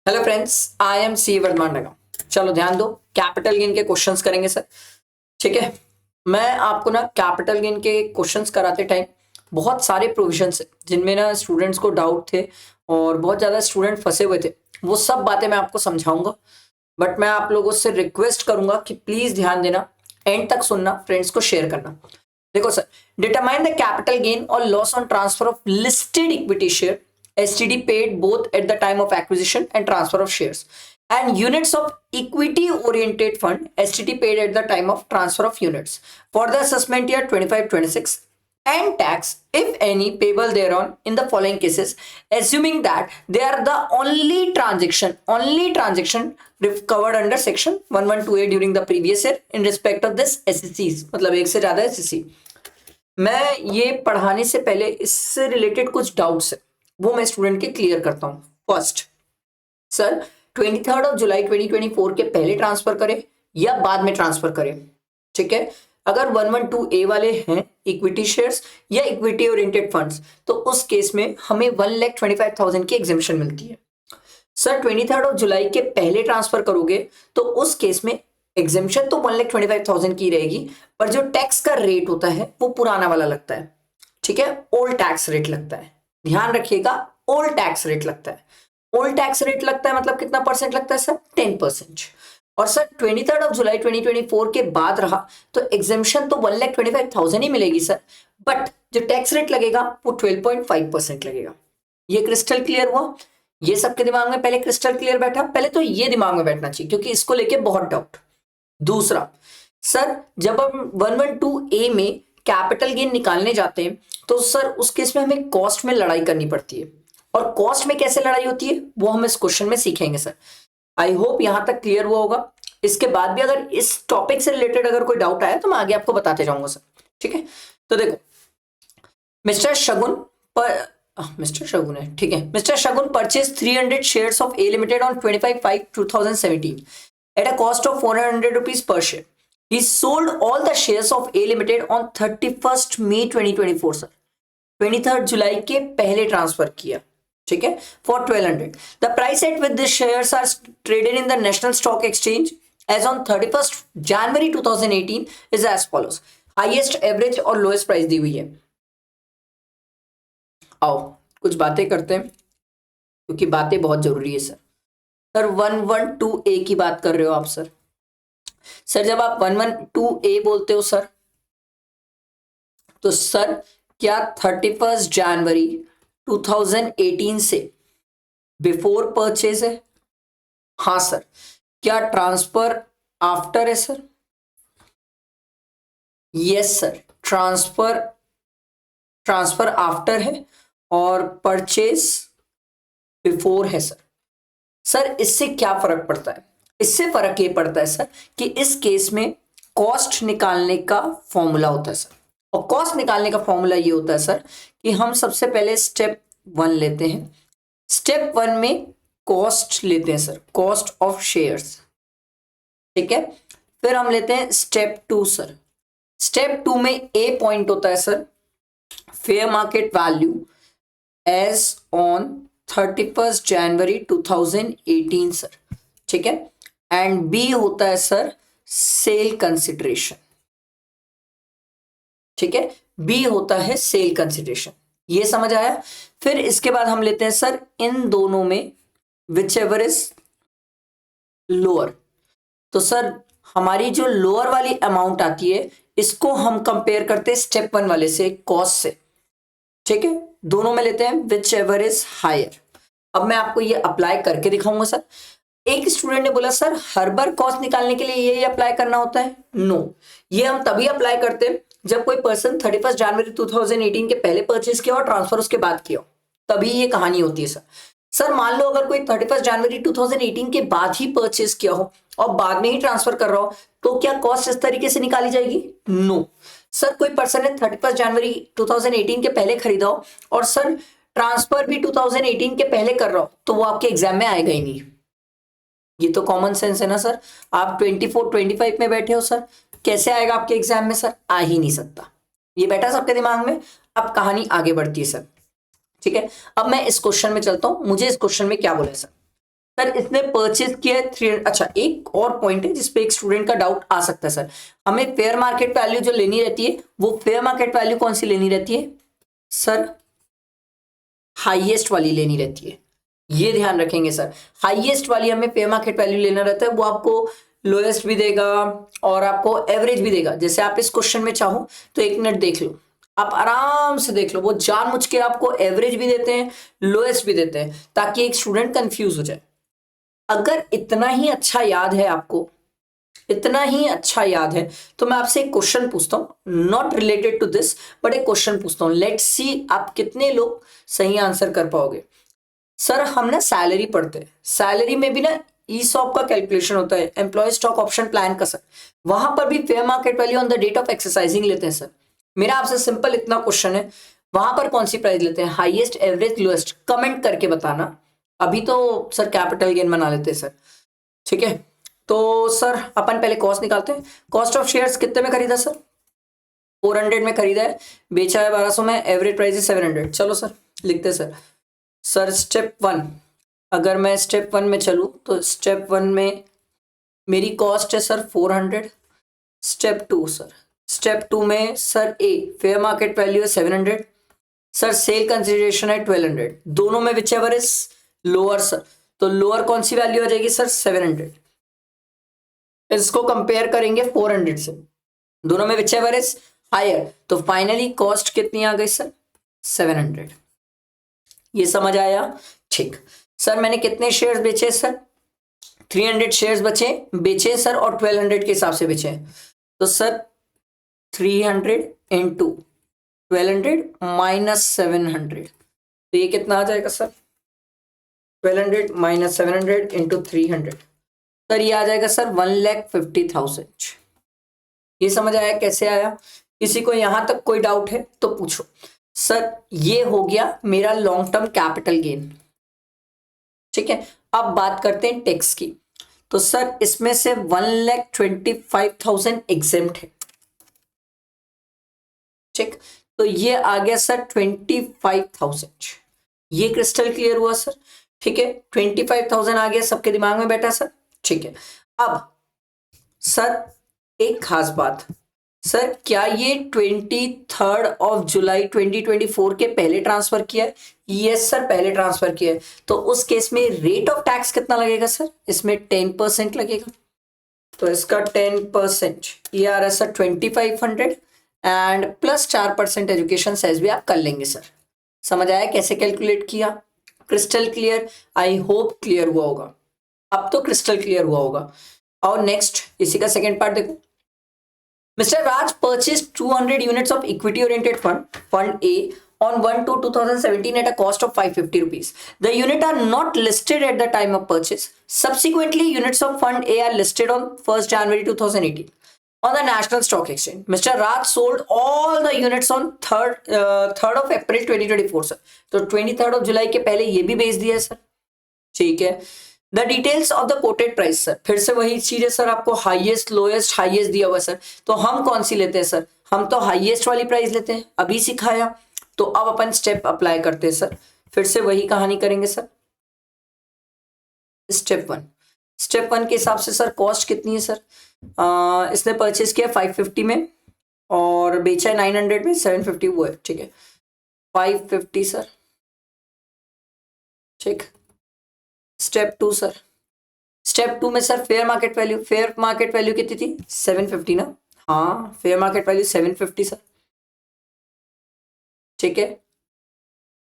Hello friends, I am C Vardhaman. चलो ध्यान दो, कैपिटल गेन के क्वेश्चंस करेंगे सर। ठीक है, मैं आपको ना कैपिटल गेन के क्वेश्चंस कराते टाइम बहुत सारे प्रोविजंस है जिनमें ना स्टूडेंट्स को डाउट थे और बहुत ज़्यादा स्टूडेंट फंसे हुए थे। वो सब बातें मैं आपको समझाऊंगा, बट मैं आप लोगों से रिक्वेस्ट करूंगा कि प्लीज ध्यान देना, एंड तक सुनना, फ्रेंड्स को शेयर करना। देखो sir, determine the capital gain और loss on transfer of listed equity share STD paid both at the time of acquisition and transfer of shares, and units of equity oriented fund STD paid at the time of transfer of units for the assessment year 25-26, and tax if any payable thereon in the following cases, assuming that they are the only transaction covered under section 1128 during the previous year in respect of this SECs, मतलब एक से ज्यादा SEC। मैं ये पढ़ाने से पहले इससे रिलेटेड कुछ डाउट्स है वो मैं स्टूडेंट के क्लियर करता हूं। फर्स्ट सर, 23 जुलाई 2024 के पहले ट्रांसफर करें या बाद में ट्रांसफर करें? ठीक है, अगर 112A वाले हैं इक्विटी शेयर्स या इक्विटी ओरिएंटेड फंड्स, तो उस केस में हमें 1,25,000 की एग्जेम्पशन मिलती है। सर 23 जुलाई के पहले ट्रांसफर करोगे तो उस केस में एग्जेम्पशन तो 1,25,000 की रहेगी, पर जो टैक्स का रेट होता है वो पुराना वाला लगता है। ठीक है, ओल्ड टैक्स रेट लगता है, ध्यान रखिएगा, ओल्ड टैक्स रेट लगता है। ओल्ड टैक्स रेट लगता है मतलब कितना परसेंट लगता है सर? 10%। और सर 23 जुलाई 2024 के बाद रहा तो एग्जेम्पशन तो 1,25,000 ही मिलेगी सर, बट जो टैक्स रेट लगेगा वो 12.5% लगेगा। ये क्रिस्टल क्लियर हुआ? ये सबके दिमाग में पहले क्रिस्टल क्लियर बैठा? पहले तो ये दिमाग में बैठना चाहिए क्योंकि इसको लेके बहुत डाउट। दूसरा सर, जब हम 112A में कैपिटल गेन निकालने जाते हैं तो सर उस केस में हमें कॉस्ट में लड़ाई करनी पड़ती है, और कॉस्ट में कैसे लड़ाई होती है वो हम इस क्वेश्चन में सीखेंगे सर। आई होप यहां तक क्लियर हुआ होगा। इसके बाद भी अगर इस टॉपिक से रिलेटेड अगर कोई डाउट आया तो मैं आगे आपको बताते जाऊंगा सर। ठीक है, तो देखो, मिस्टर शगुन है, ठीक है, mister Shagun purchase 300 shares of A limited on 25/5/2017 at a cost of 400 rupees per share. He sold all the shares of A Limited on 31st May 2024 sir, 23rd जुलाई के पहले ट्रांसफर किया। ठीक है, for 1200। The price at with this shares are traded in the national stock exchange as on 31st January 2018 is as follows. Highest, average और lowest price दी हुई है। आओ कुछ बातें करते हैं क्योंकि बातें बहुत जरूरी है सर। सर 112A की बात कर रहे हो आप सर? सर जब आप 112A बोलते हो सर, तो सर क्या 31 जनवरी 2018 से बिफोर परचेज है? हाँ सर। क्या ट्रांसफर आफ्टर है sir? Yes sir, transfer after है और परचेज बिफोर है सर। सर इससे क्या फर्क पड़ता है? इससे फर्क ये पड़ता है सर कि इस केस में कॉस्ट निकालने का फॉर्मूला होता है सर, और कॉस्ट निकालने का फॉर्मूला ये होता है सर कि हम सबसे पहले स्टेप 1 लेते हैं। स्टेप 1 में कॉस्ट लेते हैं सर, कॉस्ट ऑफ शेयर्स। ठीक है, फिर हम लेते हैं स्टेप 2 सर। स्टेप 2 में ए पॉइंट होता है sir fair market value as on 31 January 2018 sir. ठीक है, एंड बी होता है सर सेल कंसिडरेशन। ठीक है, बी होता है सेल कंसिडरेशन। ये समझ आया? फिर इसके बाद हम लेते हैं सर इन दोनों में विच एवर इज लोअर। तो सर हमारी जो लोअर वाली अमाउंट आती है इसको हम कंपेयर करते हैं स्टेप 1 वाले से, कॉस्ट से। ठीक है, दोनों में लेते हैं विच एवर इज हायर। अब मैं आपको ये अप्लाई करके दिखाऊंगा सर। एक स्टूडेंट ने बोला सर हर बार कॉस्ट निकालने के लिए ये अप्लाई करना होता है? नो, ये हम तभी अप्लाई करते हैं जब कोई पर्सन 31 जनवरी 2018 के पहले परचेज किया और ट्रांसफर उसके बाद किया, तभी ये कहानी होती है सर। सर मान लो अगर कोई 31 जनवरी 2018 के बाद ही परचेज किया हो और बाद में ही ट्रांसफर कर रहा हो, तो क्या कॉस्ट इस तरीके से निकाली जाएगी? नो सर, कोई पर्सन ने 31 जनवरी 2018 के पहले खरीदा हो और सर ट्रांसफर भी 2018 के पहले कर रहा हो, तो वो आपके एग्जाम में आएगा ही नहीं। ये तो कॉमन सेंस है ना सर। आप 24-25 में बैठे हो सर, कैसे आएगा आपके एग्जाम में सर? आ ही नहीं सकता। ये बैठा सबके दिमाग में। अब कहानी आगे बढ़ती है सर। ठीक है, अब मैं इस क्वेश्चन में चलता हूं। मुझे इस क्वेश्चन में क्या बोला है सर? सर इसने परचेज किया है 300। अच्छा, एक और पॉइंट है जिसपे एक स्टूडेंट का डाउट आ सकता है सर, हमें फेयर मार्केट वैल्यू जो लेनी रहती है वो फेयर मार्केट वैल्यू कौन सी लेनी रहती है सर? हाईएस्ट वाली लेनी रहती है, ये ध्यान रखेंगे सर। हाईएस्ट वाली हमें फेयर मार्केट वैल्यू लेना रहता है, वो आपको लोएस्ट भी देगा और आपको एवरेज भी देगा। जैसे आप इस क्वेश्चन में चाहो तो एक मिनट देख लो, आप आराम से देख लो, वो जानबूझ के आपको एवरेज भी देते हैं लोएस्ट भी देते हैं ताकि एक स्टूडेंट कंफ्यूज हो जाए। अगर इतना ही अच्छा याद है आपको, इतना ही अच्छा याद है, तो मैं आपसे एक क्वेश्चन पूछता हूं, not related to this, but एक क्वेश्चन पूछता हूं, लेट्स सी आप कितने लोग सही आंसर कर पाओगे। सर हम ना सैलरी पढ़ते हैं, सैलरी में भी ना ईसॉप का कैलकुलेशन होता है, एम्प्लॉय स्टॉक ऑप्शन प्लान का सर, वहां पर भी fair market value on the date of exercising लेते हैं सर। मेरा आपसे सिंपल इतना क्वेश्चन है, वहां पर कौन सी प्राइस लेते हैं, हाईएस्ट एवरेज लोएस्ट, कमेंट करके बताना। अभी तो सर कैपिटल गेन बना लेते हैं सर, ठीक है। तो सर अपन पहले कॉस्ट निकालते हैं। कॉस्ट ऑफ शेयर्स कितने में खरीदा सर? 400 में खरीदा है, बेचा है 1200 में, एवरेज प्राइस है 700। चलो सर लिखते हैं सर। सर स्टेप 1, अगर मैं स्टेप 1 में चलूँ तो स्टेप 1 में मेरी कॉस्ट है सर 400। स्टेप 2 सर, स्टेप 2 में sir a fair market value है 700, सर सेल कंसिडरेशन है 1200, दोनों में whichever is lower sir, तो लोअर कौन सी वैल्यू आ जाएगी सर? 700। इसको कंपेयर करेंगे 400 से, दोनों में विच एवर इज हायर, तो फाइनली कॉस्ट कितनी आ गई सर? 700। ये समझ आया? ठीक। सर मैंने कितने शेयर्स बेचे सर? 300 शेयर्स बेचे सर, और 1200 के हिसाब से बेचे। तो सर 300 इंटू 1200 माइनस 700, तो ये कितना आ जाएगा सर? 1200 माइनस 700 इंटू 300, सर ये आ जाएगा सर 1,50,000। ये समझ आया कैसे आया? किसी को यहां तक कोई डाउट है तो पूछो। सर ये हो गया मेरा लॉन्ग टर्म कैपिटल गेन, ठीक है। अब बात करते हैं टैक्स की। तो सर इसमें से 1,25,000 एग्जेम्प्ट है, ठीक। तो ये आ गया सर 25,000, ये क्रिस्टल क्लियर हुआ सर, ठीक है। 25,000 आ गया, सबके दिमाग में बैठा सर, ठीक है। अब सर एक खास बात, सर क्या ये 23 जुलाई 2024 के पहले ट्रांसफर किया है? यस सर पहले ट्रांसफर किया है। तो उस केस में रेट ऑफ टैक्स कितना लगेगा सर? इसमें 10% लगेगा, तो इसका 10% ये आ रहा है sir 2500 and plus 4% education cess भी आप कर लेंगे सर। समझ आया कैसे कैलकुलेट किया? Crystal clear? I hope clear हुआ होगा, अब तो क्रिस्टल क्लियर हुआ होगा। और नेक्स्ट इसी का सेकेंड पार्ट देखो। Mr. Raj purchased 200 units of equity-oriented fund A, on 1/2/2017 at a cost of 550 rupees. The units are not listed at the time of purchase. Subsequently, units of Fund A are listed on 1st January 2018 on the National Stock Exchange. Mr. Raj sold all the units on 3rd of April 2024 sir. तो 23rd of July के पहले ये भी बेच दिया sir, ठीक है। The details of the coated price sir, फिर से वही चीज है सर, आपको हाईएस्ट लोएस्ट हाईएस्ट दिया हुआ सर, तो हम कौन सी लेते हैं सर? हम तो हाईएस्ट वाली प्राइस लेते हैं, अभी सिखाया। तो अब अपन स्टेप अप्लाई करते हैं सर, फिर से वही कहानी करेंगे सर। स्टेप 1 के हिसाब से सर कॉस्ट कितनी है सर? इसने परचेज किया 550 में और बेचा है 900 में, 750 वो है, ठीक है। 550 सर, ठीक। स्टेप 2 सर, स्टेप 2 में सर फेयर मार्केट वैल्यू कितनी थी? 750 ना, हाँ फेयर मार्केट वैल्यू 750 सर, ठीक है।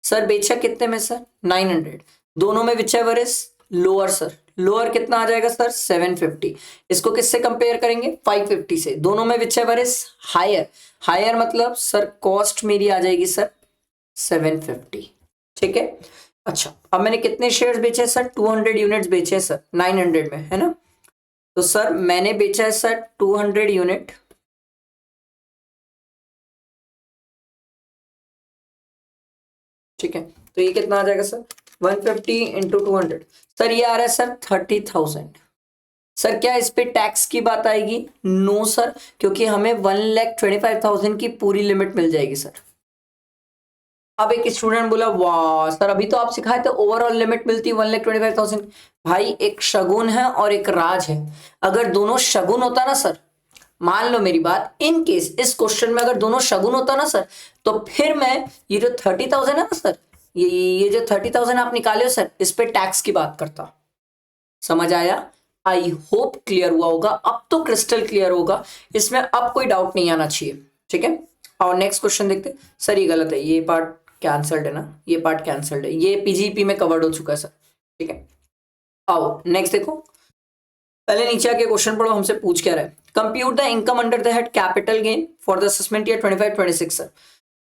सर बेचा कितने में सर? 900, दोनों में whichever is lower sir, lower कितना आ जाएगा सर? 750। इसको किससे कंपेयर करेंगे? 550 से, दोनों में whichever is higher, higher मतलब सर कॉस्ट मेरी आ जाएगी सर 750, ठीक है। अच्छा अब मैंने कितने शेयर्स बेचे सर? 200 यूनिट्स बेचे सर 900 में, है ना। तो सर मैंने बेचा है सर 200 यूनिट, ठीक है। तो ये कितना आ जाएगा सर? 150 इंटू 200, सर ये आ रहा है सर 30,000। सर क्या इस पे टैक्स की बात आएगी? नो सर, क्योंकि हमें 1,25,000 की पूरी लिमिट मिल जाएगी सर। अब एक स्टूडेंट बोला वाह सर अभी तो आप सिखाए थे ओवरऑल लिमिट मिलती 1,25,000। भाई एक शगुन है और एक राज है, अगर दोनों शगुन होता ना सर, मान लो मेरी बात, इन केस इस क्वेश्चन में अगर दोनों शगुन होता ना सर, तो फिर मैं ये जो 30,000 है ना सर, ये जो 30,000 आप निकाले हो सर, इस पे टैक्स की बात करता। समझ आया? आई होप क्लियर हुआ होगा, अब तो क्रिस्टल क्लियर होगा, इसमें अब कोई डाउट नहीं आना चाहिए। ठीक है, और नेक्स्ट क्वेश्चन देखते। सर ये गलत है, ये पार्ट कैंसल्ड है ना, ये पार्ट कैंसल्ड है, ये पीजीपी में कवर्ड हो चुका है सर। ठीक है, आओ नेक्स्ट देखो। पहले नीचे आके क्वेश्चन पढ़ो, हमसे पूछ क्या रहा है। Compute the income under the head capital gain for the assessment year 25-26 sir.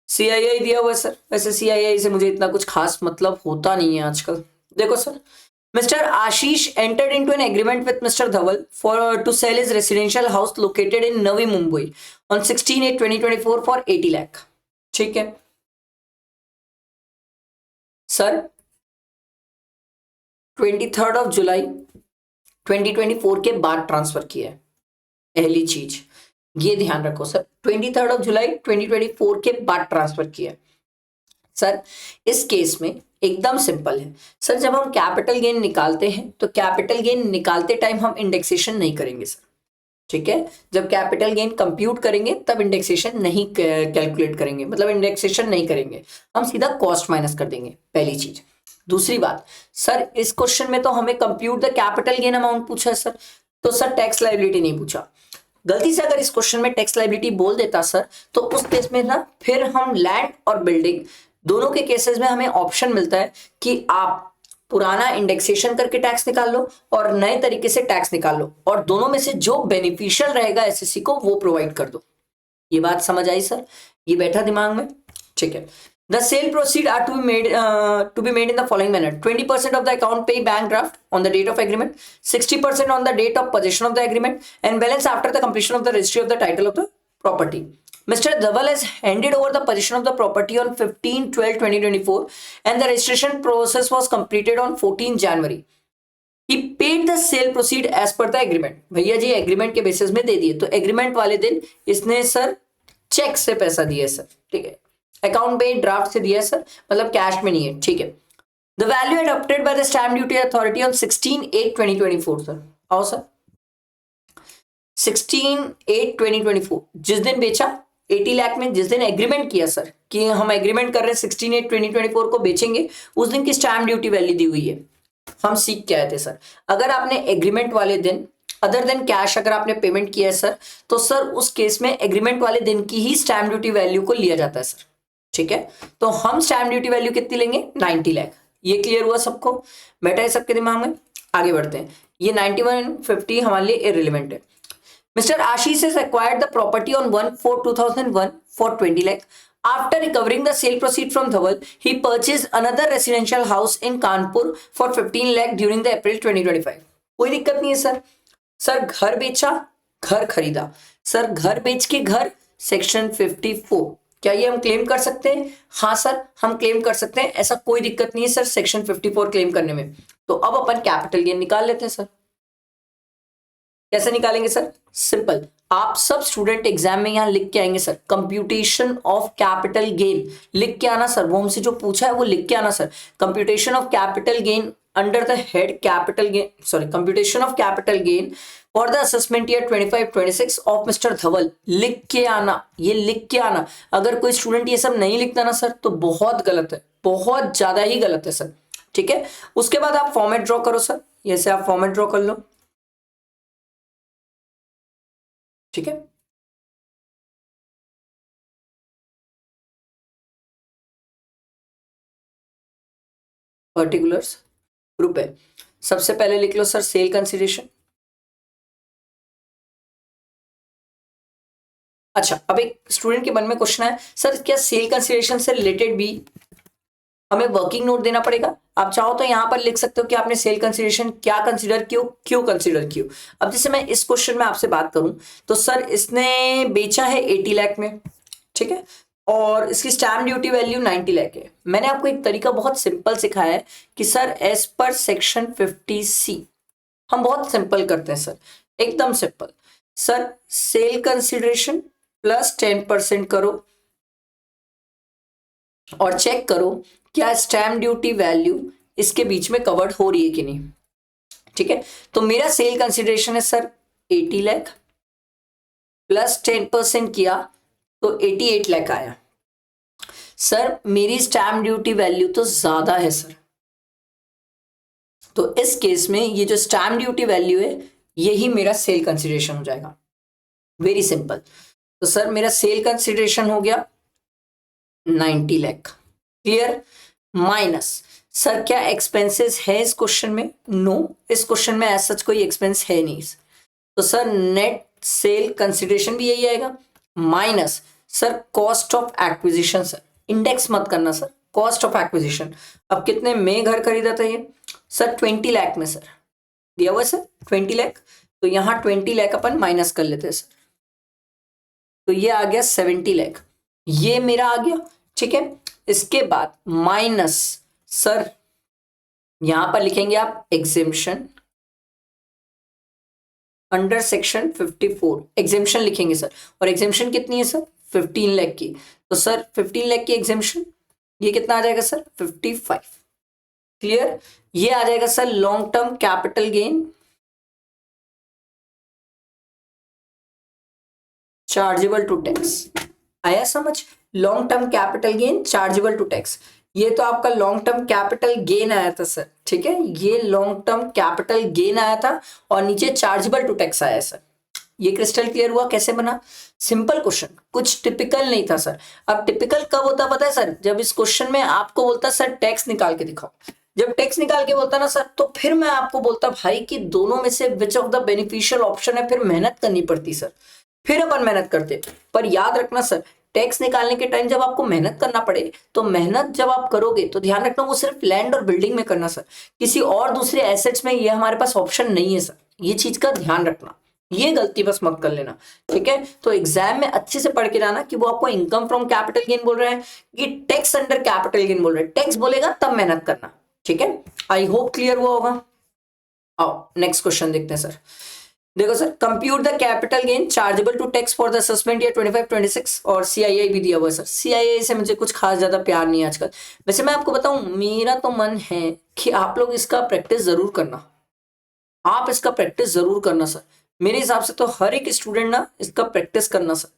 CII दिया हुआ है सर, वैसे सीआईआई से मुझे इतना कुछ खास मतलब होता नहीं है आजकल। देखो sir, Mr. Ashish entered into an agreement with Mr. Dhaval to sell his residential house located in Navi Mumbai on 16/8/2024 for 80 lakh। ठीक है सर, 23 जुलाई 2024 के बाद ट्रांसफर किया है। पहली चीज ये ध्यान रखो सर, 23 जुलाई 2024 के बाद ट्रांसफर किया है। सर इस केस में एकदम सिंपल है सर, जब हम कैपिटल गेन निकालते हैं तो कैपिटल गेन निकालते टाइम हम इंडेक्सेशन नहीं करेंगे सर। ठीक है, जब कैपिटल गेन कंप्यूट करेंगे तब इंडेक्सेशन नहीं कैलकुलेट करेंगे, मतलब इंडेक्सेशन नहीं करेंगे, हम सीधा कॉस्ट माइनस कर देंगे, पहली चीज। दूसरी बात सर, इस क्वेश्चन में तो हमें compute the capital gain amount पूछा है सर, तो सर टैक्स लायबिलिटी नहीं पूछा। गलती से अगर इस क्वेश्चन में टैक्स लायबिलिटी बोल देता सर, तो उस केस में ना फिर हम लैंड और बिल्डिंग दोनों के केसेस में हमें ऑप्शन मिलता है कि आप पुराना इंडेक्सेशन करके टैक्स निकाल लो और नए तरीके से टैक्स निकाल लो, और दोनों में से जो बेनिफिशियल रहेगा एसएससी को वो प्रोवाइड कर दो। ये बात समझ आई सर? ये बैठा दिमाग में? ठीक है। The sale proceed are to be made in the following manner: 20% of the account pay bank draft on the date of agreement, 60% on the date of possession of the agreement, and balance after the completion of the registry of the title of the property. Mr. Dhaval has handed over the possession of the property on 15/12/2024, and the registration process was completed on 14 January. He paid the sale proceed as per the agreement. भैया जी agreement के basis में दे दिए, तो agreement वाले दिन इसने sir check से पैसा दिया सर। ठीक है, अकाउंट पे ड्राफ्ट से दिया सर, मतलब कैश में नहीं है। ठीक है, the value adopted by the stamp duty authority on 16/8/2024 sir. आओ सर, 16/8/2024 जिस दिन बेचा 80 लाख में, जिस दिन एग्रीमेंट किया सर कि हम एग्रीमेंट कर रहे हैं 16/8/2024 को बेचेंगे, उस दिन की स्टैम्प ड्यूटी वैल्यू दी हुई है। हम सीख के आए थे सर, अगर आपने एग्रीमेंट वाले दिन अदर देन कैश अगर आपने पेमेंट किया है सर, तो सर उस केस में एग्रीमेंट वाले दिन की ही स्टैम्प ड्यूटी वैल्यू को लिया जाता है सर। ठीक है, तो हम स्टैम्प ड्यूटी वैल्यू कितनी लेंगे? 90 लाख। ये क्लियर हुआ सबको? बैठा है सबके दिमाग में? आगे बढ़ते हैं। ये 9150 हमारे लिए इररिलेवेंट है। Mister Ashish has acquired the property on 1/4/2001 for 20 lakh. After recovering the sale proceed from Dhaval, he purchased another residential house in Kanpur for 15 lakh during the April 2025. कोई दिक्कत नहीं है सर। सर घर बेचा, घर खरीदा, sir घर बेच के घर, सेक्शन 54, क्या ये हम क्लेम कर सकते हैं? हाँ सर, हम क्लेम कर सकते हैं, ऐसा कोई दिक्कत नहीं है सर सेक्शन 54 क्लेम करने में। तो अब अपन कैपिटल गेन निकाल लेते हैं सर। कैसे निकालेंगे सर? सिंपल, आप सब स्टूडेंट एग्जाम में यहां लिख के आएंगे sir, computation of capital gain लिख के आना सर, वो हमसे जो पूछा है वो लिख के आना sir. Computation of capital gain under the head capital gain, sorry, computation of capital gain for the assessment year 25-26 of mister Dhawal, लिख के आना, ये लिख के आना। अगर कोई स्टूडेंट ये सब नहीं लिखता ना सर, तो बहुत गलत है, बहुत ज्यादा ही गलत है सर। ठीक है, उसके बाद आप फॉर्मेट ड्रॉ करो सर, जैसे आप फॉर्मेट ड्रॉ कर लो। ठीक है, पर्टिकुलर्स ग्रुप है, सबसे पहले लिख लो सर सेल कंसीडरेशन। अच्छा, अब एक स्टूडेंट के मन में क्वेश्चन है, सर क्या सेल कंसीडरेशन से रिलेटेड भी हमें वर्किंग नोट देना पड़ेगा? आप चाहो तो यहां पर लिख सकते हो कि आपने सेल कंसीडरेशन क्या कंसीडर क्यों क्यों कंसीडर क्यों। अब जैसे मैं इस क्वेश्चन में आपसे बात करूं, तो सर इसने बेचा है 80 लाख में, ठीक है, और इसकी स्टैम्प ड्यूटी वैल्यू 90 लाख है। मैंने आपको एक तरीका बहुत सिंपल सिखाया है कि sir as per section 50C हम बहुत सिंपल करते हैं सर, एकदम simple sir. Sale consideration plus 10% करो, और चेक करो क्या स्टैम्प ड्यूटी वैल्यू इसके बीच में कवर्ड हो रही है कि नहीं। ठीक है, तो मेरा सेल कंसिडरेशन है सर 80 लाख प्लस 10% किया तो 88 लाख आया। सर मेरी स्टैम्प ड्यूटी वैल्यू तो ज्यादा है सर, तो इस केस में ये जो स्टैम्प ड्यूटी वैल्यू है यही मेरा सेल कंसिडरेशन हो जाएगा। Very simple. तो सर मेरा सेल कंसिडरेशन हो गया 90 लाख। क्लियर। माइनस सर क्या एक्सपेंसेस है इस क्वेश्चन में? नो, इस क्वेश्चन में ऐसा कोई एक्सपेंस है नहीं। तो सर नेट सेल कंसिडरेशन भी यही आएगा minus sir cost of acquisition. Sir index मत करना सर, कॉस्ट ऑफ एक्विजिशन। अब कितने में घर खरीदा था ये? सर 20 लाख में सर दिया हुआ सर 20 लाख, तो यहां 20 लाख अपन माइनस कर लेते हैं सर, तो ये आ गया 70 लाख, ये मेरा आ गया। ठीक है, इसके बाद माइनस सर यहां पर लिखेंगे आप एग्जेम्पशन अंडर सेक्शन 54 एग्जेम्पशन लिखेंगे सर, और एग्जेम्पशन कितनी है सर 15 लाख की। तो सर 15 लाख की एग्जेम्पशन ये कितना आ जाएगा सर 55। क्लियर। ये आ जाएगा sir long term capital gain chargeable to tax. आया समझ? Long term capital gain chargeable to tax, ये तो आपका लॉन्ग टर्म कैपिटल गेन आया था सर। ठीक है, ये लॉन्ग टर्म कैपिटल गेन आया था और नीचे चार्जेबल टू टैक्स आया सर। ये क्रिस्टल क्लियर हुआ कैसे बना? सिंपल क्वेश्चन, कुछ टिपिकल नहीं था सर। अब टिपिकल कब होता पता है सर? जब इस क्वेश्चन में आपको बोलता सर टैक्स निकाल के दिखाओ। जब टैक्स निकाल के बोलता ना सर, तो फिर मैं आपको बोलता भाई कि दोनों में से विच ऑफ द बेनिफिशियल ऑप्शन है, फिर मेहनत करनी पड़ती सर, फिर अपन मेहनत करते। पर याद रखना सर, टैक्स निकालने के टाइम जब आपको मेहनत करना पड़े, तो मेहनत जब आप करोगे तो ध्यान रखना वो सिर्फ लैंड और बिल्डिंग में करना सर, किसी और दूसरे एसेट्स में ये हमारे पास ऑप्शन नहीं है सर। ये चीज का ध्यान रखना, ये गलती बस मत कर लेना। ठीक है, तो एग्जाम में अच्छे से पढ़ के जाना कि वो आपको इनकम फ्रॉम कैपिटल गेन बोल रहा है कि टैक्स अंडर कैपिटल गेन बोल रहा है। टैक्स बोलेगा तब मेहनत करना। ठीक है, आई होप क्लियर हुआ होगा। आओ नेक्स्ट क्वेश्चन देखते हैं सर। देखो sir, compute the capital gain chargeable to tax for the assessment year 25-26 और सीआईआई भी दिया हुआ है सर। सीआईआई से मुझे कुछ खास ज्यादा प्यार नहीं है आजकल। वैसे मैं आपको बताऊं, मेरा तो मन है कि आप लोग इसका प्रैक्टिस जरूर करना, आप इसका प्रैक्टिस जरूर करना सर। मेरे हिसाब से तो हर एक स्टूडेंट ना इसका प्रैक्टिस करना सर,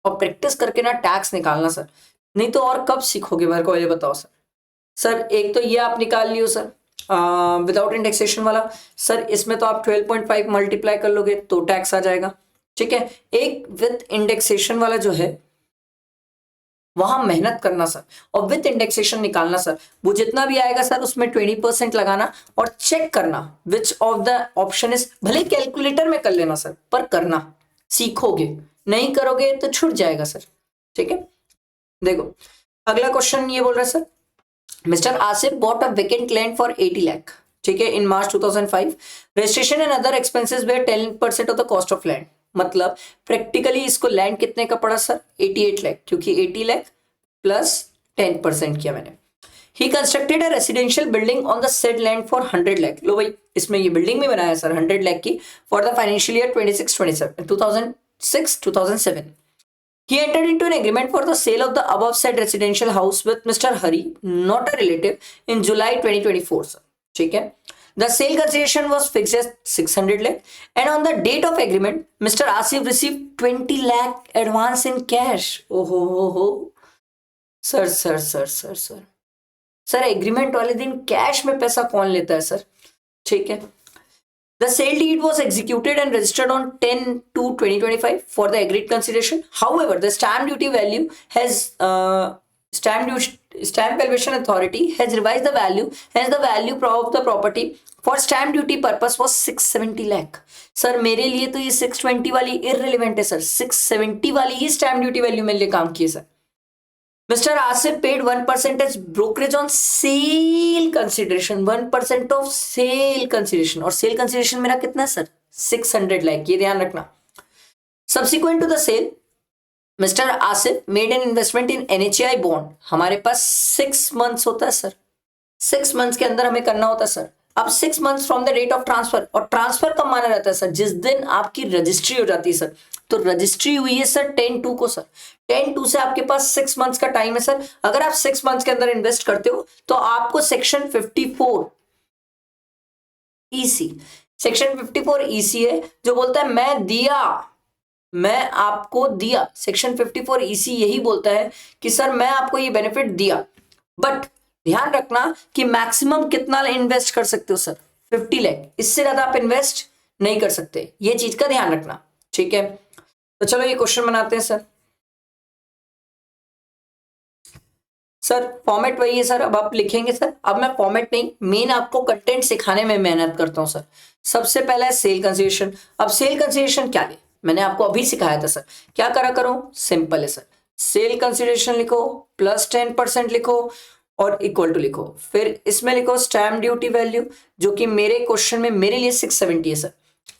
और प्रैक्टिस करके ना टैक्स निकालना सर, नहीं तो और कब सीखोगे मेरे को ये बताओ सर। सर एक तो ये आप निकाल लियो सर विदाउट इंडेक्सेशन वाला। सर इसमें तो आप 12.5 मल्टीप्लाई कर लोगे तो टैक्स आ जाएगा। ठीक है, एक विथ इंडेक्सेशन वाला जो है वहां मेहनत करना सर, और विथ इंडेक्सेशन निकालना सर। वो जितना भी आएगा सर उसमें 20% लगाना और चेक करना विच ऑफ द ऑप्शन इज, भले कैलकुलेटर में कर लेना सर, पर करना सीखोगे, नहीं करोगे तो छूट जाएगा सर। ठीक है, देखो अगला क्वेश्चन ये बोल रहा है sir, mister Asif bought a vacant land for 80 lakh. ठीक है, in March 2005 registration and other expenses were 10% of the cost of land. मतलब प्रैक्टिकली इसको लैंड कितने का पड़ा सर 88 लाख, क्योंकि 80 लाख प्लस 10% किया मैंने। He constructed a residential building on the said land for 100 lakh. लो भाई, इसमें ये बिल्डिंग भी बनाया सर 100 लाख की for the financial year 2006-2007। He entered into an agreement for the sale of the above said residential house with Mr. Hari, not a relative, in July 2024. Sir. ठीक है, the sale consideration was fixed at 600 lakh, and on the date of agreement, Mr. Asif received 20 lakh advance in cash. Oh ho. Sir sir sir sir sir sir agreement वाले दिन cash में पैसा कौन लेता है sir? ठीक है, the sale deed was executed and registered on 10/2/2025 for the agreed consideration. However, the stamp duty value has stamp valuation authority has revised the value. Hence, the value of the property for stamp duty purpose was 670 lakh. Sir मेरे लिए तो ये 620 वाली irrelevant है sir, 670 वाली ही stamp duty value मेरे लिए काम की है sir. Mr. Asif paid 1% as brokerage on sale consideration, 1% of sale consideration, और sale consideration मेरा कितना सर 600 लाख, ये ध्यान रखना। Subsequent to the sale, Mr. Asif made an investment in NHAI bond. हमारे पास 6 months होता है सर, 6 months के अंदर हमें करना होता है सर। अब 6 months from the date of transfer, और ट्रांसफर कब माना जाता है सर? जिस दिन आपकी रजिस्ट्री हो जाती है सर। तो रजिस्ट्री हुई है सर 10/2 को सर। 10/2 से आपके पास 6 मंथ्स का टाइम है सर। अगर आप 6 मंथ्स के अंदर इन्वेस्ट करते हो तो आपको सेक्शन 54 ईसी, सेक्शन 54 ईसी है जो बोलता है मैं आपको दिया। सेक्शन 54 ईसी यही बोलता है कि सर मैं आपको ये बेनिफिट दिया, बट ध्यान रखना कि मैक्सिमम कितना इन्वेस्ट कर सकते हो सर, 50 लाख, इससे ज्यादा आप इन्वेस्ट नहीं कर सकते, ये चीज का ध्यान रखना, ठीक है। तो चलो ये क्वेश्चन बनाते हैं सर। सर फॉर्मेट वही है सर, अब आप लिखेंगे सर। अब मैं फॉर्मेट नहीं, मेन आपको कंटेंट सिखाने में मेहनत करता हूं सर। सबसे पहला है सेल कंसिडरेशन। अब सेल कंसिडरेशन क्या ले, मैंने आपको अभी सिखाया था सर। क्या करा करो, सिंपल है सर, सेल कंसिडरेशन लिखो प्लस 10% लिखो और इक्वल टू लिखो, फिर इसमें लिखो स्टैम्प ड्यूटी वैल्यू, जो कि मेरे क्वेश्चन में मेरे लिए 670 है सर।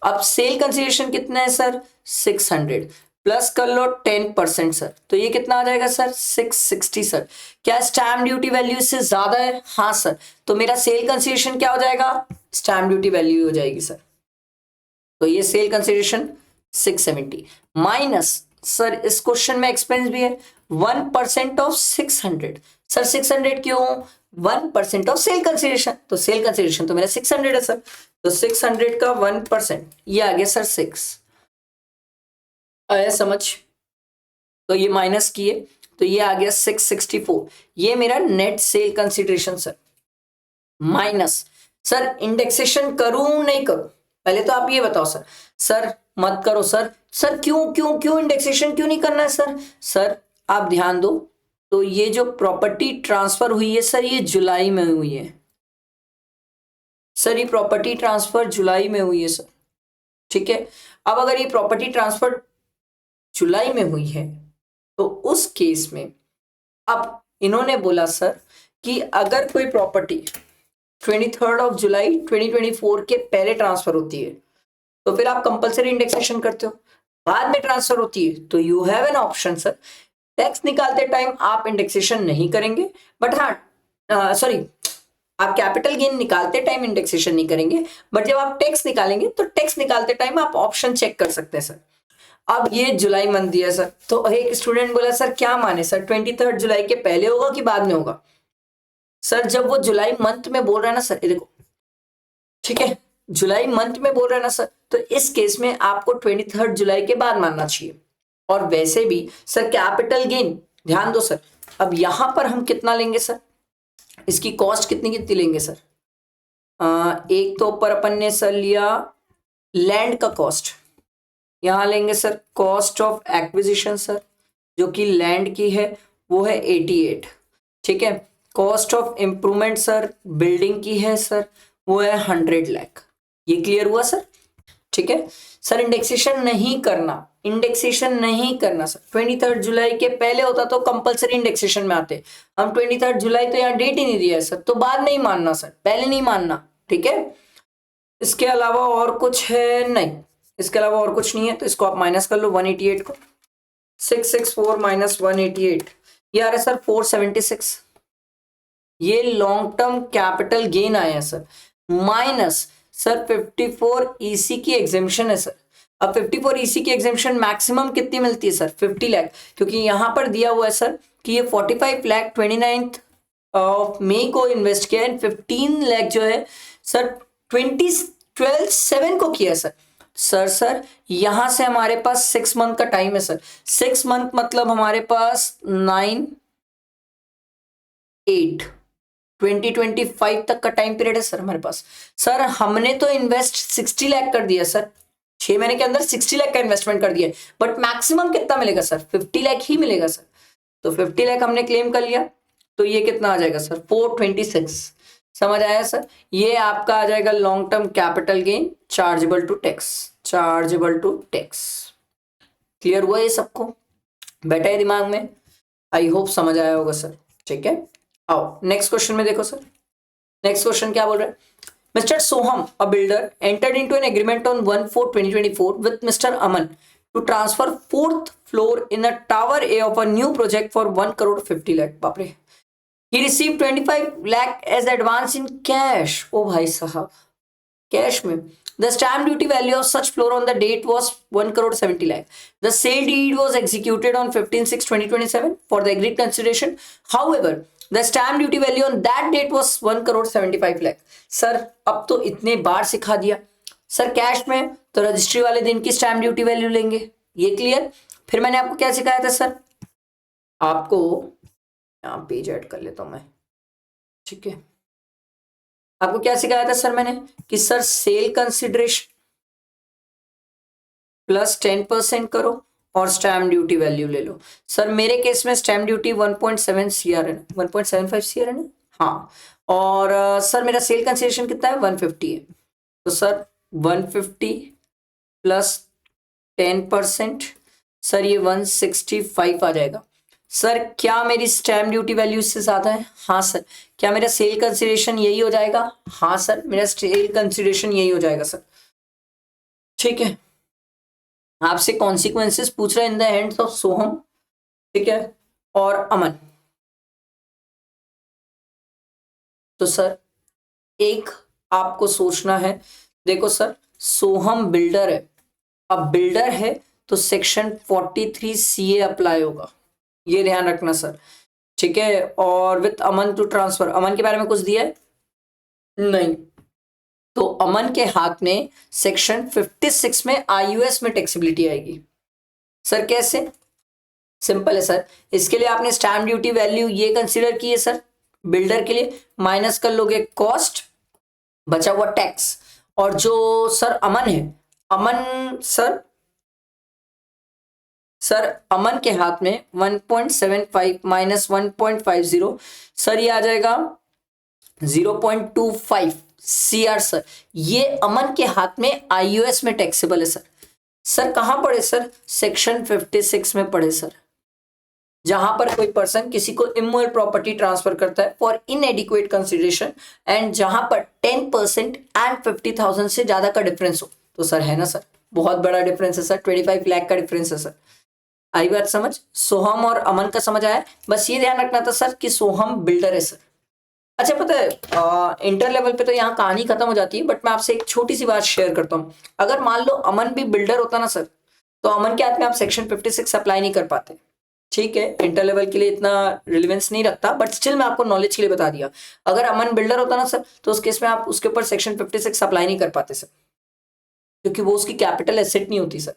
अब सेल कंसिडरेशन कितना है सर, 600 प्लस कर लो 10% सर, तो ये कितना आ जाएगा सर, 660 सर। क्या स्टैम्प ड्यूटी वैल्यू इससे ज्यादा है, हाँ सर, तो मेरा सेल कंसिडरेशन क्या हो जाएगा, स्टैम्प ड्यूटी वैल्यू हो जाएगी सर। तो ये सेल कंसिडरेशन 670 माइनस सर, इस क्वेश्चन में एक्सपेंस भी है 1% ऑफ 600 सर। 600 क्यों, 1% ऑफ सेल कंसिडरेशन, तो सेल कंसिडरेशन तो मेरा 600 है सर, तो 600 का 1% ये आ गया सर 6। आया समझ, तो ये माइनस किए तो ये आ गया 664, ये मेरा net sale consideration sir. Minus sir indexation करूं नहीं करूं, पहले तो आप ये बताओ सर। सर मत करो सर, सर क्यों क्यों क्यों इंडेक्सेशन क्यों नहीं करना है सर। सर आप ध्यान दो, तो ये जो प्रॉपर्टी ट्रांसफर हुई है सर, ये जुलाई में हुई है सर, ये प्रॉपर्टी ट्रांसफर जुलाई में हुई है सर, ठीक है। अब अगर ये प्रॉपर्टी ट्रांसफर जुलाई में हुई है तो उस केस में अब इन्होंने बोला सर कि अगर कोई प्रॉपर्टी 23 ऑफ जुलाई 2024 के पहले ट्रांसफर होती है तो फिर आप कंपलसरी इंडेक्सेशन करते हो, बाद में ट्रांसफर होती है तो you have an option sir, tax निकालते टाइम आप इंडेक्सेशन नहीं करेंगे, बट हाँ सॉरी, आप कैपिटल गेन निकालते टाइम इंडेक्सेशन नहीं करेंगे, बट जब आप टैक्स निकालेंगे तो टैक्स निकालते टाइम आप ऑप्शन चेक कर सकते हैं सर। अब ये जुलाई मंथ दिया सर, तो एक स्टूडेंट बोला सर क्या माने सर, 23 जुलाई के पहले होगा कि बाद में होगा। सर जब वो जुलाई मंथ में बोल रहा है ना सर, ये देखो, ठीक है, जुलाई मंथ में बोल रहा है ना सर, तो इस केस में आपको 23 जुलाई के बाद मानना चाहिए। और वैसे भी सर कैपिटल गेन ध्यान दो सर, अब यहां पर हम कितना लेंगे सर, इसकी कॉस्ट कितनी कितनी लेंगे सर। एक तो ऊपर अपन ने सर लिया लैंड का कॉस्ट, यहां लेंगे sir cost of acquisition sir, जो कि लैंड की है वो है 88, ठीक है। Cost of improvement sir building की है सर, वो है 100 लाख। ये क्लियर हुआ सर, ठीक है। सर इंडेक्सेशन नहीं करना, इंडेक्सेशन नहीं करना सर। 23 जुलाई के पहले होता तो कंपलसरी इंडेक्सेशन में आते, हम 23 जुलाई तो यहाँ डेट ही नहीं दिया है सर, तो बाद नहीं मानना सर, पहले नहीं मानना, ठीक है। इसके अलावा और कुछ है नहीं, इसके अलावा और कुछ नहीं है, तो इसको आप माइनस कर लो 188 को, 664 माइनस 188 ये आ रहा है सर 476। ये लॉन्ग टर्म कैपिटल गेन आया है सर, माइनस सर 54 ईसी की एग्जेम्पशन है सर। अब 54 ईसी की एग्जेम्पशन मैक्सिमम कितनी मिलती है सर, 50 लाख, क्योंकि यहां पर दिया हुआ है सर कि ये 45 लाख 29 ऑफ मई को इन्वेस्ट किया है, 15 लाख जो है सर 2012/7 को किया सर। सर यहां से हमारे पास 6 मंथ का टाइम है सर, 6 मंथ मतलब हमारे पास 9/8 2025 तक का टाइम पीरियड है सर हमारे पास। सर हमने तो इन्वेस्ट 60 लाख कर दिया सर, 6 महीने के अंदर 60 लाख का इन्वेस्टमेंट कर दिया, बट मैक्सिमम कितना मिलेगा सर, 50 लाख ही मिलेगा सर। तो 50 लाख हमने क्लेम कर लिया, तो ये कितना आ जाएगा सर 426। समझ आया सर, ये आपका आ जाएगा long term capital gain chargeable to tax, chargeable to tax. Clear हुआ ये सबको, बैठा है दिमाग में, आई होप समझ आया होगा सर, ठीक है। आओ नेक्स्ट क्वेश्चन में देखो सर, नेक्स्ट क्वेश्चन क्या बोल रहा है, mister Soham a builder entered into an agreement on 1/4/2024 with mister Aman to transfer 4th floor in a tower A of a new project for 1,50 lakh. बाप रे, he received 25 lakh as advance in cash। ओ भाई साहब, cash में The stamp duty value of such floor on the date was 1 crore 70 lakh. The sale deed was executed on 15/6/2027 for the agreed consideration. However, the stamp duty value on that date was 1 crore 75 lakh. Sir अब तो इतने बार सिखा दिया sir, cash में तो registry वाले दिन की स्टैम्प ड्यूटी वैल्यू लेंगे, ये क्लियर। फिर मैंने आपको क्या सिखाया था सर, आपको यहाँ पेज ऐड कर लेता हूं मैं, ठीक है। आपको क्या सिखाया था सर मैंने कि सर सेल कंसिडरेशन प्लस 10% करो और स्टैम्प ड्यूटी वैल्यू ले लो। सर मेरे केस में स्टैम्प ड्यूटी 1.7 CR है, 1.75 CR है ना, हाँ। और सर मेरा सेल कंसिडरेशन कितना है, 150 है। तो सर 150 प्लस 10%, सर ये 165 आ जाएगा। सर क्या मेरी स्टैम्प ड्यूटी वैल्यू इससे ज्यादा है, हाँ सर। क्या मेरा सेल कंसिडरेशन यही हो जाएगा, हाँ सर मेरा सेल कंसिडरेशन यही हो जाएगा सर, ठीक है। आपसे कॉन्सिक्वेंसेस पूछ रहे हैं इन द हैंड्स ऑफ सोहम, ठीक है, और अमन। तो सर एक आपको सोचना है, देखो सर सोहम बिल्डर है, अब बिल्डर है तो सेक्शन 43 CA अप्लाई होगा, ये ध्यान रखना सर, ठीक है। और विथ अमन टू ट्रांसफर, अमन के बारे में कुछ दिया है नहीं, तो अमन के हाथ में सेक्शन 56 में IUS में टैक्सेबिलिटी आएगी। सर कैसे, सिंपल है सर, इसके लिए आपने स्टैम्प ड्यूटी वैल्यू ये कंसीडर की है सर बिल्डर के लिए, माइनस कर लोगे कॉस्ट, बचा हुआ टैक्स। और जो सर अमन है, अमन सर अमन के हाथ में 1.75 माइनस 1.50, सर ये आ जाएगा 0.25 CR सर। ये अमन के हाथ में IUS में टैक्सेबल है सर। सर कहां पढ़े सर, सेक्शन 56 में पढ़े सर, जहां पर कोई पर्सन किसी को इमोरल प्रॉपर्टी ट्रांसफर करता है फॉर इनएडिक्वेट कंसिडरेशन एंड जहां पर 10% एंड 50,000 से ज्यादा का डिफरेंस हो, तो सर है ना सर, बहुत बड़ा डिफरेंस है सर, 25 लाख का डिफरेंस है सर। आई बात समझ, सोहम और अमन का समझ आया। बस ये ध्यान रखना था सर कि सोहम बिल्डर है सर। अच्छा पता है इंटर लेवल पे तो यहाँ कहानी खत्म हो जाती है, बट मैं आपसे एक छोटी सी बात शेयर करता हूँ। अगर मान लो अमन भी बिल्डर होता ना सर, तो अमन के हाथ में आप सेक्शन 56 अप्लाई नहीं कर पाते, ठीक है। इंटर लेवल के लिए इतना रिलेवेंस नहीं रखता, बट स्टिल मैं आपको नॉलेज के लिए बता दिया। अगर अमन बिल्डर होता ना सर, तो उस केस में आप उसके ऊपर सेक्शन 56 अप्लाई नहीं कर पाते सर, क्योंकि वो उसकी कैपिटल एसेट नहीं होती सर,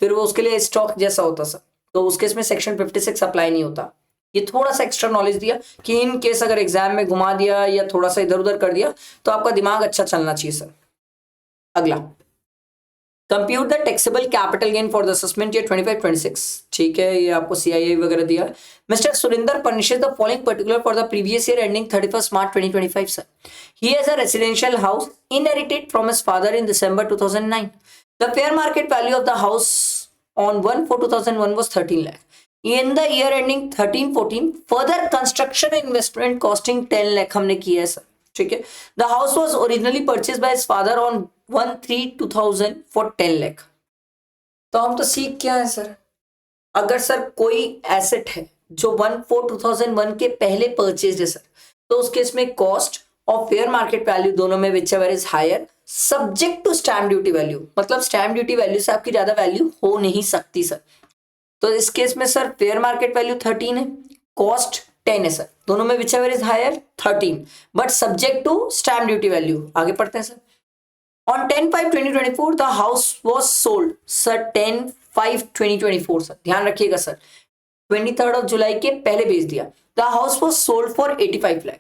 फिर वो उसके लिए स्टॉक जैसा होता सर, तो उस केस में सेक्शन 56 अप्लाई नहीं होता। ये थोड़ा सा एक्स्ट्रा नॉलेज दिया कि इन केस अगर एग्जाम में घुमा दिया या थोड़ा सा इधर उधर कर दिया तो आपका दिमाग अच्छा चलना चाहिए सर। अगला, compute the taxable capital gain for the assessment year 25-26, ठीक है, ये आपको CII वगैरह दिया। Mister Surinder furnishes the following particular for the previous year ending 31 March 2025 sir. He has a residential house inherited from his father in December 2009. The fair market value of the house on 1/4/2001 was 13 lakh. In the year ending 13-14, further construction investment costing 10 lakh हमने किया है sir, ठीक है। The house was originally purchased by his father on 1/3/2000 for 10 lakh. तो हम तो सीख क्या है सर, अगर सर कोई एसेट है जो 1/4/2001 के पहले परचेज है सर, तो उस केस में कॉस्ट और फेयर मार्केट वैल्यू दोनों में whichever is higher subject to stamp duty value, मतलब स्टैम्प ड्यूटी वैल्यू से आपकी ज्यादा वैल्यू हो नहीं सकती सर। तो इस केस में सर फेयर मार्केट वैल्यू 13 है, कॉस्ट 10 है सर, दोनों में whichever is higher 13, but subject to stamp duty value. आगे पढ़ते हैं sir. On 10/5/2024 the house was sold, sir 10/5/2024 sir, ध्यान रखिएगा सर, 23rd जुलाई के पहले भेज दिया। The house was sold for 85 lakh.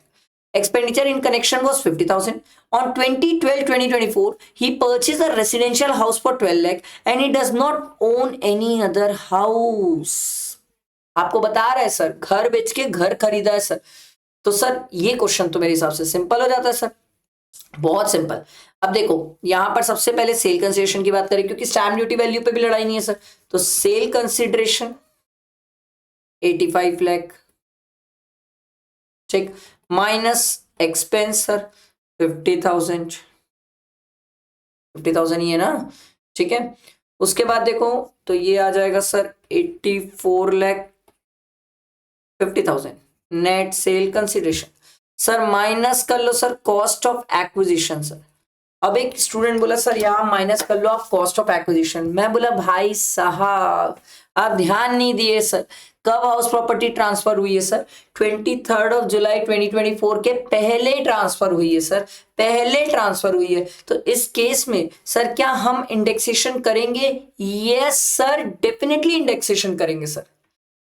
Expenditure in connection was 50,000. On 2012-2024, he purchased a residential house for 12 lakh and he does not own any other house. आपको बता रहा है सर, घर बेच के घर खरीदा है सर। तो सर ये क्वेश्चन तो मेरे हिसाब से सिंपल हो जाता है सर, बहुत सिंपल। अब देखो यहां पर सबसे पहले सेल कंसिडरेशन की बात करें, क्योंकि स्टैम्प ड्यूटी वैल्यू पे भी लड़ाई नहीं है सर, तो सेल कंसिडरेशन 85 लाख, ठीक, माइनस एक्सपेंस सर 50,000 ही है ना, ठीक है। उसके बाद देखो तो ये आ जाएगा sir 84,50,000 net sale consideration sir, minus कर लो sir cost of acquisition sir. अब एक स्टूडेंट बोला सर यहाँ माइनस कर लो आप कॉस्ट ऑफ एक्विजिशन। मैं बोला भाई साहब आप ध्यान नहीं दिए सर, कब हाउस प्रॉपर्टी ट्रांसफर हुई है सर? 23 जुलाई 2024 के पहले ट्रांसफर हुई है सर, पहले ट्रांसफर हुई है। तो इस केस में सर क्या हम इंडेक्सेशन करेंगे? यस सर, डेफिनेटली इंडेक्सेशन करेंगे सर।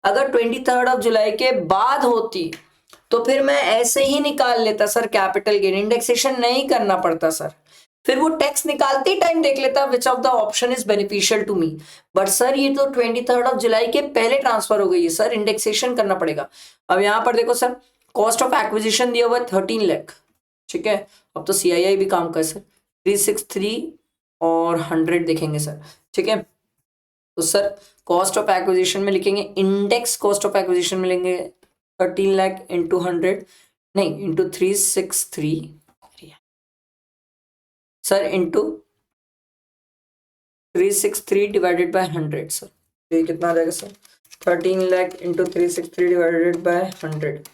अगर 23 जुलाई के बाद होती तो फिर मैं ऐसे ही निकाल लेता सर, कैपिटल गेन इंडेक्सेशन नहीं करना पड़ता सर, फिर वो टैक्स निकालते टाइम देख लेता which of the option is beneficial to me. But sir ये तो 23 जुलाई के पहले ट्रांसफर हो गई है सर, इंडेक्सेशन करना पड़ेगा। अब यहां पर देखो सर, कॉस्ट ऑफ एक्विजिशन दिया हुआ है 13 लाख, ठीक है। अब तो CII भी काम कर सर, 363 और 100 देखेंगे सर, ठीक है। तो सर कॉस्ट ऑफ एक्विजिशन में लिखेंगे, इंडेक्स कॉस्ट ऑफ एक्विजिशन में लेंगे 13 लाख इंटू 100, नहीं into 363 sir, into 363 divided by 100 sir. ये कितना आ जाएगा sir? 13 lakh into 363 divided by 100,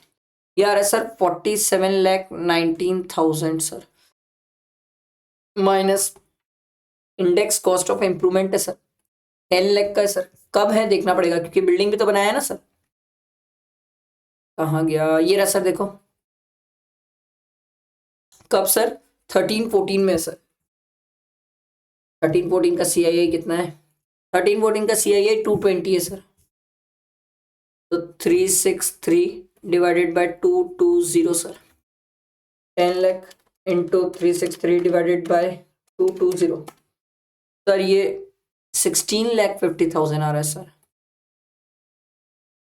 ये आ रहा है sir 47,19,000 sir, minus index cost of improvement है सर 10 लाख का है सर। कब है देखना पड़ेगा क्योंकि बिल्डिंग भी तो बनाया है ना सर। कहाँ गया? ये रहा सर, देखो कब सर? 13-14 में सर। 13-14 का CII कितना है? 13-14 का CII 220 है सर। तो 363 divided by 220 sir, 10 lakh into 363 divided by 220 sir, ये 16,50,000 आ रहा है सर,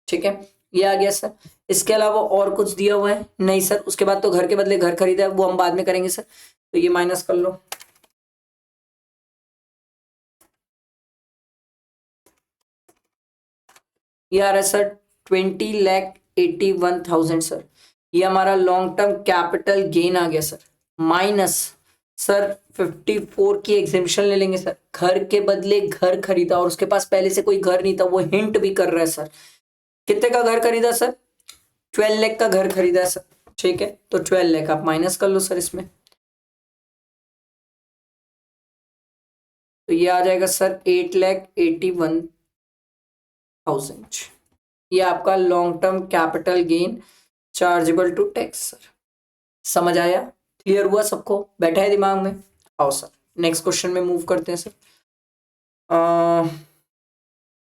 ठीक है। ये आ गया सर। इसके अलावा और कुछ दिया हुआ है? नहीं सर। उसके बाद तो घर के बदले घर खरीदा है, वो हम बाद में करेंगे सर। तो ये माइनस कर लो, ये आ रहा है सर 20,81,000 सर। ये हमारा लॉन्ग टर्म कैपिटल गेन आ गया सर, माइनस सर 54 की एग्जेम्पशन ले लेंगे सर। घर के बदले घर खरीदा और उसके पास पहले से कोई घर नहीं था, वो हिंट भी कर रहा है सर। कितने का घर खरीदा सर? 12 लाख का घर खरीदा है सर, ठीक है। तो 12 लाख आप माइनस कर लो सर इसमें, तो ये आ जाएगा सर 8,81,000। ये आपका long term capital gain chargeable to tax sir. समझ आया? क्लियर हुआ सबको? बैठा है दिमाग में? आओ सर नेक्स्ट क्वेश्चन में मूव करते हैं सर।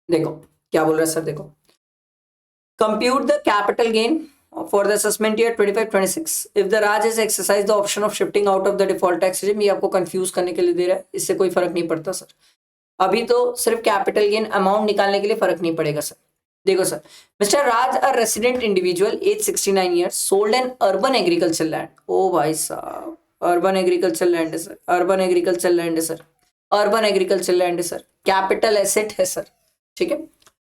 देखो क्या बोल रहा है सर, देखो compute the capital gain for the assessment year 25-26 if the Raj has exercised the option of shifting out of the default tax regime। ये आपको कंफ्यूज करने के लिए दे रहा है, इससे कोई फर्क नहीं पड़ता सर। अभी तो सिर्फ कैपिटल गेन अमाउंट निकालने के लिए फर्क नहीं पड़ेगा सर। देखो sir, mister Raj a resident individual age 69 years sold an urban agriculture land. ओ भाई साहब, अर्बन एग्रीकल्चर लैंड है सर, अर्बन एग्रीकल्चर लैंड है सर, अर्बन एग्रीकल्चर लैंड है सर, कैपिटल एसेट है सर, ठीक है।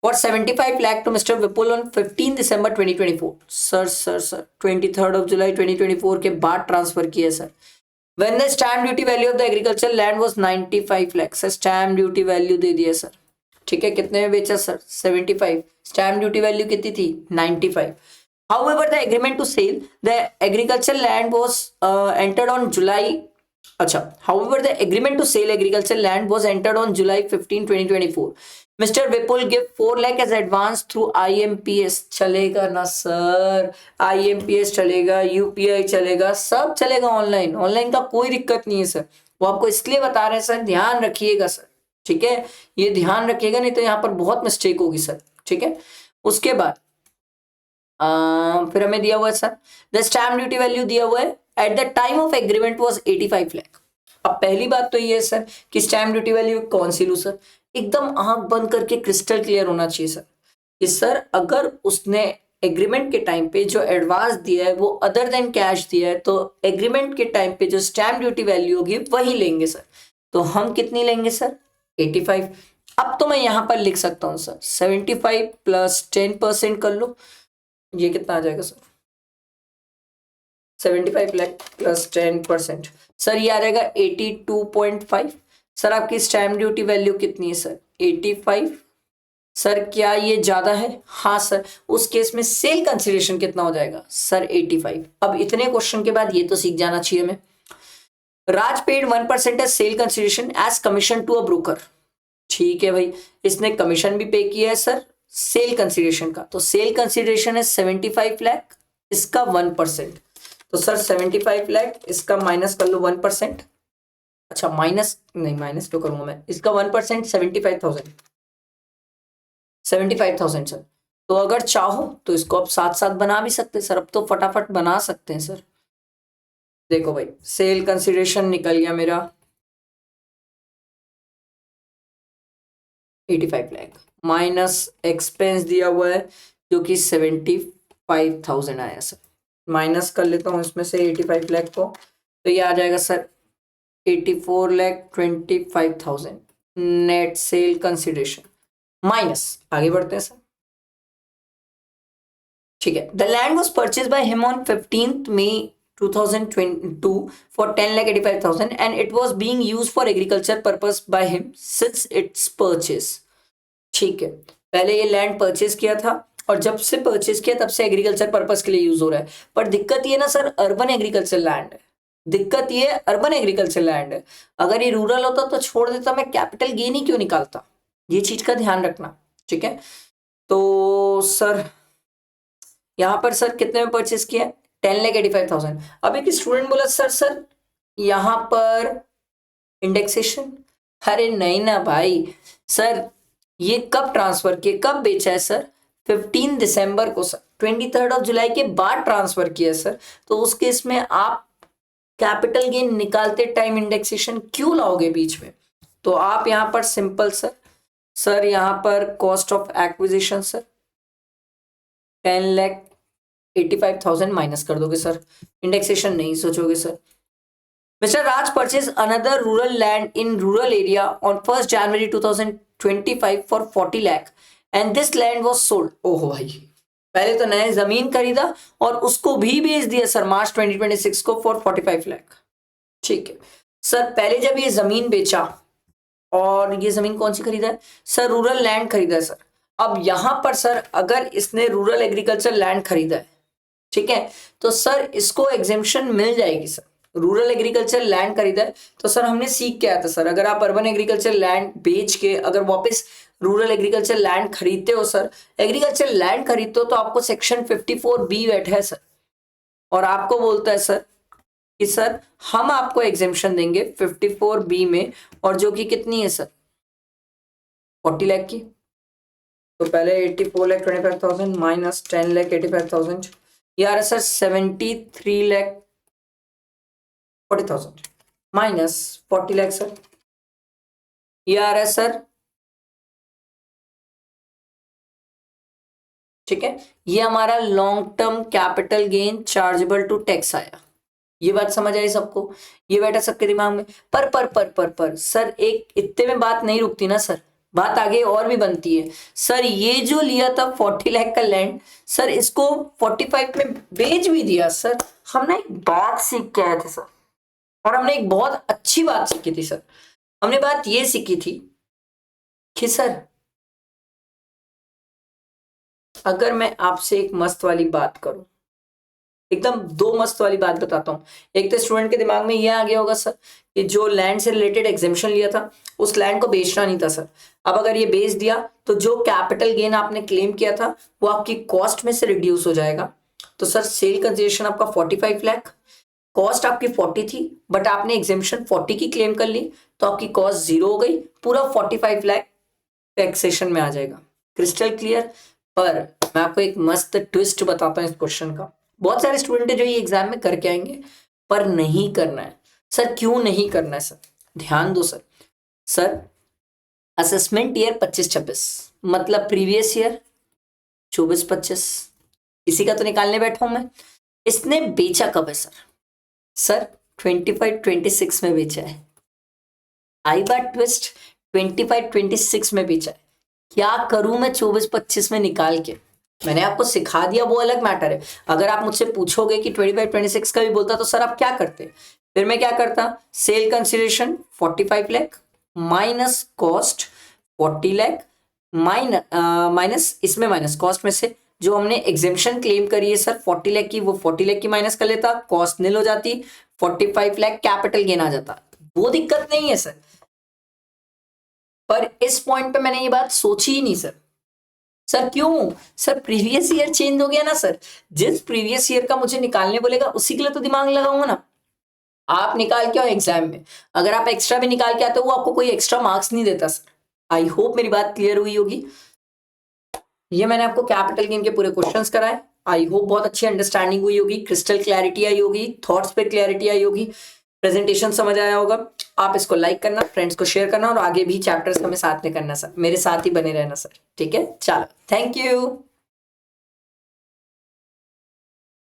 For 75 lakh to Mr. Vipul on 15 December 2024 sir 23 जुलाई 2024 के बाद ट्रांसफर किया sir. When the stamp duty value of the agricultural land was 95 lakh sir, stamp duty value दे दिया sir, ठीक है। कितने में बेचा सर? 75। स्टैम्प ड्यूटी वैल्यू कितनी थी? 95। However the agreement to sell the agricultural land was entered on July, अच्छा, however the agreement to sell agricultural land was entered on July 15, 2024। Mr. Vipul give 4 lakh as advance through IMPS। चलेगा ना sir? IMPS चलेगा, UPI चलेगा, सब चलेगा, online, online का कोई दिक्कत नहीं है सर। वो आपको इसलिए बता रहे हैं सर, ध्यान रखिएगा सर, ठीक है। ये ध्यान रखिएगा नहीं तो यहाँ पर बहुत मिस्टेक होगी सर, ठीक है। उसके बाद फिर हमें दिया हुआ है sir the stamp duty value दिया हुआ है at the time of agreement was 85 lakh. अब पहली बात तो ये है सर कि स्टैम्प ड्यूटी वैल्यू कौन सी लूं सर? एकदम आंख बंद करके क्रिस्टल क्लियर होना चाहिए सर कि सर अगर उसने एग्रीमेंट के टाइम पे जो एडवांस दिया है वो अदर देन कैश दिया है तो एग्रीमेंट के टाइम पे जो स्टैम्प ड्यूटी वैल्यू होगी वही लेंगे सर। तो हम कितनी लेंगे सर? 85। अब तो मैं यहां पर लिख सकता हूं सर 75 प्लस 10% कर लो, ये कितना आ जाएगा सर? 75 लाख प्लस 10% सर, ये आ जाएगा 82.5। सर आपकी स्टैम्प ड्यूटी वैल्यू कितनी है सर? 85। सर क्या ये ज्यादा है? हाँ सर। उस केस में सेल कंसीडरेशन कितना हो जाएगा सर? 85। अब इतने क्वेश्चन के बाद ये तो सीख जाना चाहिए हमें Raj paid 1% as sale consideration as commission to a broker. ठीक है भाई, इसने कमीशन भी पे किया है सर सेल कंसिडरेशन का, तो सेल कंसिडरेशन है 75 लाख, इसका 1%, तो सर 75 लाख, इसका माइनस कर लो 1%। अच्छा माइनस नहीं, माइनस क्यों करूंगा मैं, इसका 1% 75,000 सर। तो अगर चाहो तो इसको आप साथ साथ बना भी सकते हैं सर, अब तो फटाफट बना सकते हैं सर। देखो भाई सेल कंसिडरेशन निकल गया मेरा 85 लाख, माइनस एक्सपेंस दिया हुआ है जो कि 75,000 आया सर। माइनस कर लेता हूँ इसमें से 85 लाख को, तो ये आ जाएगा sir 84,25,000 net sale consideration minus, आगे बढ़ते हैं सर। ठीक है, the land was purchase by him on 15th May 2022 for 10,85,000 and it was being used for agriculture purpose by him since its purchase। ठीक है, पहले ये लैंड परचेज किया था और जब से परचेज किया तब से एग्रीकल्चर पर्पस के लिए यूज हो रहा है, पर दिक्कत ये ना सर अर्बन एग्रीकल्चर लैंड है, दिक्कत ये अर्बन एग्रीकल्चर लैंड है। अगर ये रूरल होता तो छोड़ देता, मैं कैपिटल गेन ही क्यों निकालता, ये चीज का ध्यान रखना। ठीक है, तो सर यहाँ पर सर कितने में परचेज किया, 10,85,000। अब एक स्टूडेंट बोला सर यहाँ पर इंडेक्सेशन, अरे नहीं ना भाई, सर ये कब ट्रांसफर किया, कब बेचा है सर, 15 दिसंबर को सर, 23 जुलाई के बाद ट्रांसफर किया सर। तो उस केस में आप कैपिटल गेन निकालते टाइम इंडेक्सेशन क्यों लाओगे बीच में, तो आप यहां पर सिंपल सर यहां पर cost of acquisition sir 10,85,000 minus कर दोगे सर, इंडेक्सेशन नहीं सोचोगे sir. Mr. Raj purchased another rural land in rural area on 1st January 2025 for 40 lakh and this land was sold। ओहो भाई, पहले तो नया जमीन खरीदा और उसको भी बेच दिया सर मार्च 2026 को फॉर 45 लाख। ठीक है सर, पहले जब ये जमीन बेचा, और ये जमीन कौन सी खरीदा है सर, रूरल लैंड खरीदा है सर। अब यहां पर सर अगर इसने रूरल एग्रीकल्चर लैंड खरीदा है, ठीक है, तो सर इसको एग्जेम्पशन मिल जाएगी सर। रूरल एग्रीकल्चर लैंड खरीदा है तो सर हमने सीख के आया था सर, अगर आप अर्बन एग्रीकल्चर लैंड बेच के अगर वापस रूरल एग्रीकल्चर लैंड खरीदते हो सर, एग्रीकल्चर लैंड खरीदते हो तो आपको सेक्शन 54B बैठा है सर, और आपको बोलता है सर कि सर हम आपको एग्जेम्पशन देंगे 54B में, और जो कि कितनी है सर 40 लाख की। तो पहले 84,25,000 माइनस 10,85,000, ये आ रहा है सर 73,40,000 माइनस 40 लाख सर, ये आ रहा है सर, ठीक है, ये हमारा long term capital gain chargeable to tax आया। ये बात समझ आई सबको, ये बैठा सबके दिमाग में। पर सर एक इतने में बात नहीं रुकती ना सर, बात आगे और भी बनती है सर। ये जो लिया था 40 लाख का लैंड सर, इसको 45 में बेच भी दिया सर। हमने एक बात सीख के आए थे सर, और हमने एक बहुत अच्छी बात सीखी थी सर। हमने बात ये सीखी थी कि सर अगर मैं आपसे एक मस्त वाली बात करूं, एकदम दो मस्त वाली बात बताता हूं। एक तो स्टूडेंट के दिमाग में ये आ गया होगा सर कि जो लैंड से रिलेटेड एग्जेम्पशन लिया था उस लैंड को बेचना नहीं था सर। अब अगर ये बेच दिया तो जो कैपिटल गेन आपने क्लेम किया था वो आपकी कॉस्ट में से रिड्यूस हो जाएगा। तो सर सेल कंसिडरेशन आपका 45 लाख, कॉस्ट आपकी 40 थी, बट आपने एग्जेम्पशन 40 की क्लेम कर ली, तो आपकी कॉस्ट 0 हो गई, पूरा 45 लाख टैक्सेशन में आ जाएगा। Crystal clear. पर मैं आपको एक मस्त ट्विस्ट बताता हूँ इस क्वेश्चन का। बहुत सारे स्टूडेंट है जो ये एग्जाम में करके आएंगे, पर नहीं करना है सर। क्यों नहीं करना है सर, ध्यान दो सर असेसमेंट ईयर 25-26 मतलब प्रीवियस ईयर 24-25, इसी का तो निकालने बैठा हूं मैं। इसने बेचा कब है सर 25-26 में बेचा है। आई बात ट्विस्ट, 25-26 में बेचा है। क्या करूं मैं 24-25 में निकाल के, मैंने आपको सिखा दिया वो अलग मैटर है। अगर आप मुझसे पूछोगे कि 25-26 का भी बोलता तो सर आप क्या करते, फिर मैं क्या करता, sale consideration 45 lakh minus cost 40 lakh minus इसमें माइनस कॉस्ट में से जो हमने एग्जेम्पशन क्लेम करी है सर 40 लाख की, वो 40 लाख की माइनस कर लेता, कॉस्ट निल हो जाती, 45 लाख कैपिटल गेन आ जाता, वो दिक्कत नहीं है सर। पर इस पॉइंट पे मैंने ये बात सोची ही नहीं सर। सर क्यों? सर प्रीवियस ईयर चेंज हो गया ना सर, जिस प्रीवियस ईयर का मुझे निकालने बोलेगा उसी के लिए तो दिमाग लगाऊंगा ना। आप निकाल के आओ एग्जाम में, अगर आप एक्स्ट्रा भी निकाल के आते हो वो आपको कोई एक्स्ट्रा मार्क्स नहीं देता सर। आई होप मेरी बात क्लियर हुई होगी। ये मैंने आपको कैपिटल गेन के पूरे क्वेश्चंस कराए, आई होप बहुत अच्छी अंडरस्टैंडिंग हुई होगी, क्रिस्टल क्लैरिटी आई होगी, थॉट्स पे क्लैरिटी आई होगी, प्रेजेंटेशन समझ आया होगा। आप इसको लाइक करना, फ्रेंड्स को शेयर करना और आगे भी चैप्टर्स हमें साथ में करना सर, मेरे साथ ही बने रहना सर, ठीक है। चलो, थैंक यू।